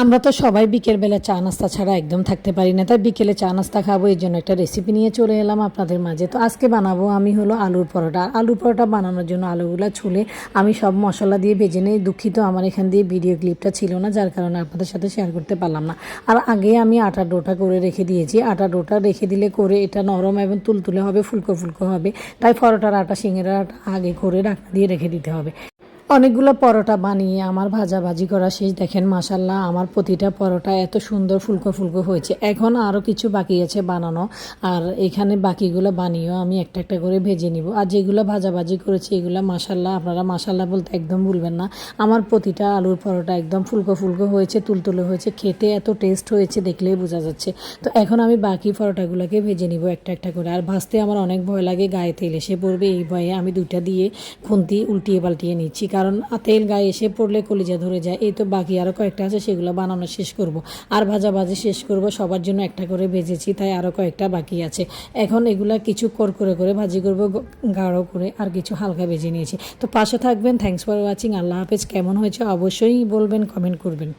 আমরা তো সবাই বিকেলবেলা চা নাস্তা ছাড়া একদম থাকতে পারি না, তাই বিকেলে চা নাস্তা খাবো, এই জন্য একটা রেসিপি নিয়ে চলে এলাম আপনাদের মাঝে। তো আজকে বানাবো আমি হলো আলুর পরোটা। আলুর পরোটা বানানোর জন্য আলুগুলো ছুলে আমি সব মশলা দিয়ে ভেজে নেই। দুঃখিত, আমার এখান দিয়ে ভিডিও ক্লিপটা ছিল না, যার কারণে আপনাদের সাথে শেয়ার করতে পারলাম না। আর আগে আমি আটার ডোটা করে রেখে দিয়েছি। আটার ডোটা রেখে দিলে করে এটা নরম এবং তুলতুলে হবে, ফুলকো ফুলকো হবে। তাই পরোটার আটা, সিঙের আটা আগে করে ঢাকনা দিয়ে রেখে দিতে হবে। অনেকগুলো পরোটা বানিয়ে আমার ভাজাভাজি করা শেষ। দেখেন মাশাল্লাহ, আমার প্রতিটা পরোটা এত সুন্দর ফুলকো ফুলকো হয়েছে। এখন আরও কিছু বাকি আছে বানানো, আর এখানে বাকিগুলো বানিয়েও আমি একটা একটা করে ভেজে নিব। আর যেগুলো ভাজাভাজি করেছি এগুলো মাশাল্লাহ, আপনারা মাশাল্লাহ বলতে একদম ভুলবেন না। আমার প্রতিটা আলুর পরোটা একদম ফুলকো ফুলকো হয়েছে, তুলতুলে হয়েছে, খেতে এত টেস্ট হয়েছে দেখলেই বোঝা যাচ্ছে। তো এখন আমি বাকি পরোটাগুলোকে ভেজে নিব একটা একটা করে। আর ভাজতে আমার অনেক ভয় লাগে, গায়ে তেল এসে পড়বে, এই ভয়ে আমি দুইটা দিয়ে খুন্তি উল্টিয়ে পাল্টিয়ে নিচ্ছি, কারণ তেল গায়ে এসে পড়লে কলিজা ধরে যায়। এই তো বাকি আরও কয়েকটা আছে, সেগুলো বানানো শেষ করব। আর ভাজাভাজি শেষ করব, সবার জন্য একটা করে ভেজেছি, তাই আরও কয়েকটা বাকি আছে। এখন এগুলা কিছু করকরে করে ভাজি করব, গাঢ় করে, আর কিছু হালকা ভেজে নিয়েছি। তো পাশে থাকবেন। Thanks for watching. আল্লাহ হাফেজ। কেমন হয়েছে অবশ্যই বলবেন, কমেন্ট করবেন।